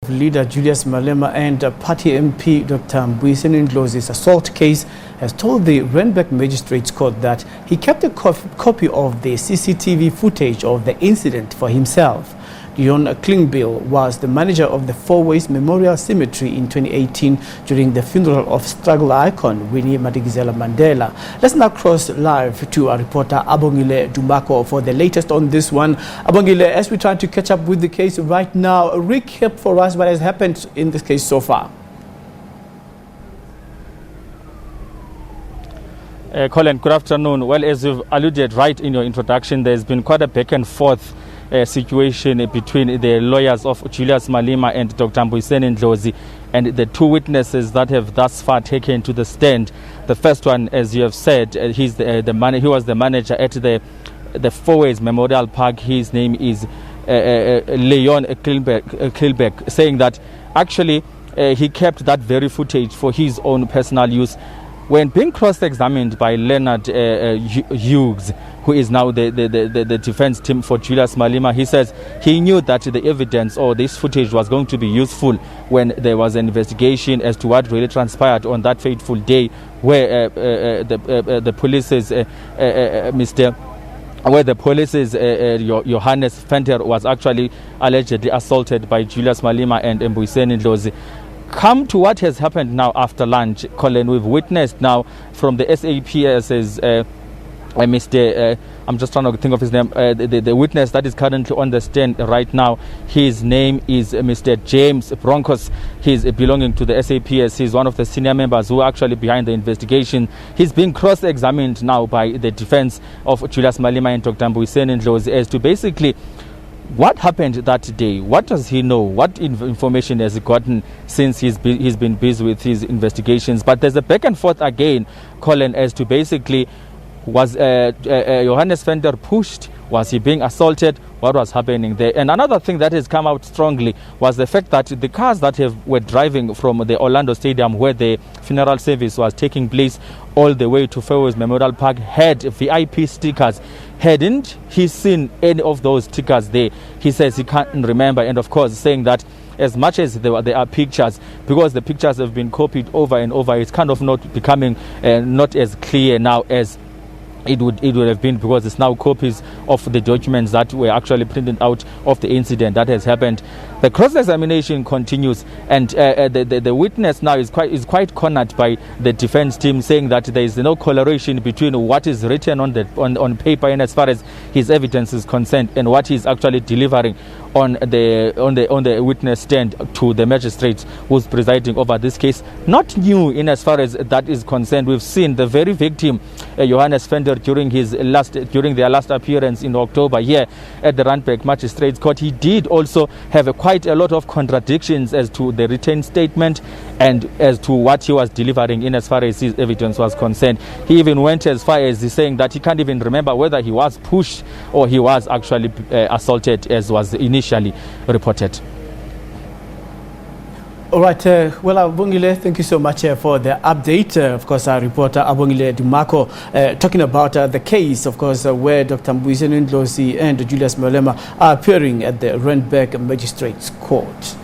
Leader Julius Malema and party MP Dr Mbuyiseni Ndlozi's assault case has told the Randburg Magistrate's Court that he kept a copy of the CCTV footage of the incident for himself. Deon Klingbiel was the manager of the Fourways Memorial Cemetery in 2018 during the funeral of struggle icon Winnie Madikizela-Mandela. Let's now cross live to our reporter Abongile Dumako for the latest on this one. Abongile, as we try to catch up with the case right now, a recap for us what has happened in this case so far. Colin, good afternoon. Well, as you've alluded right in your introduction, there's been quite a back and forth situation between the lawyers of Julius Malema and Dr Mbuyiseni Ndlozi and the two witnesses that have thus far taken to the stand. The first one, as you have said, he was the manager at the Fourways Memorial Park. His name is Deon Klingbiel, saying that actually he kept that very footage for his own personal use. When being cross-examined by Leonard Hughes, who is now the defense team for Julius Malema, he says he knew that the evidence or this footage was going to be useful when there was an investigation as to what really transpired on that fateful day where the police's Johannes Venter was actually allegedly assaulted by Julius Malema and Mbuyiseni Ndlozi. Come to what has happened now after lunch, Colin. We've witnessed now from the SABC's I'm just trying to think of his name. The witness that is currently on the stand right now, his name is Mr. James Broncos. He's belonging to the SAPS. He's one of the senior members who are actually behind the investigation. He's being cross-examined now by the defense of Julius Malema and Dr Mbuyiseni Ndlozi as to basically what happened that day. What does he know? What information has he gotten since he's been busy with his investigations? But there's a back and forth again, Colin, as to basically was Johannes Venter pushed? Was he being assaulted? What was happening there? And another thing that has come out strongly was the fact that the cars that were driving from the Orlando Stadium where the funeral service was taking place all the way to Fourways Memorial Park had VIP stickers. Hadn't he seen any of those stickers there? He says he can't remember, and of course saying that as much as there are pictures, because the pictures have been copied over and over, it's kind of not becoming not as clear now as it would have been, because it's now copies of the documents that were actually printed out of the incident that has happened. The cross-examination continues, and the witness now is quite cornered by the defense team, saying that there is no correlation between what is written on paper and as far as his evidence is concerned and what he is actually delivering on the witness stand to the magistrate who's presiding over this case. Not new in as far as that is concerned. We've seen the very victim, Johannes Venter, during their last appearance in October here at the Randburg Magistrate's Court. He did also have quite a lot of contradictions as to the written statement and as to what he was delivering in as far as his evidence was concerned. He even went as far as saying that he can't even remember whether he was pushed or he was actually assaulted, as was initially reported. All right, well, Abongile, thank you so much for the update. Of course, our reporter Abongile Dumako talking about the case, of course, where Dr Mbuyiseni Ndlozi and Julius Malema are appearing at the Randburg Magistrate's Court.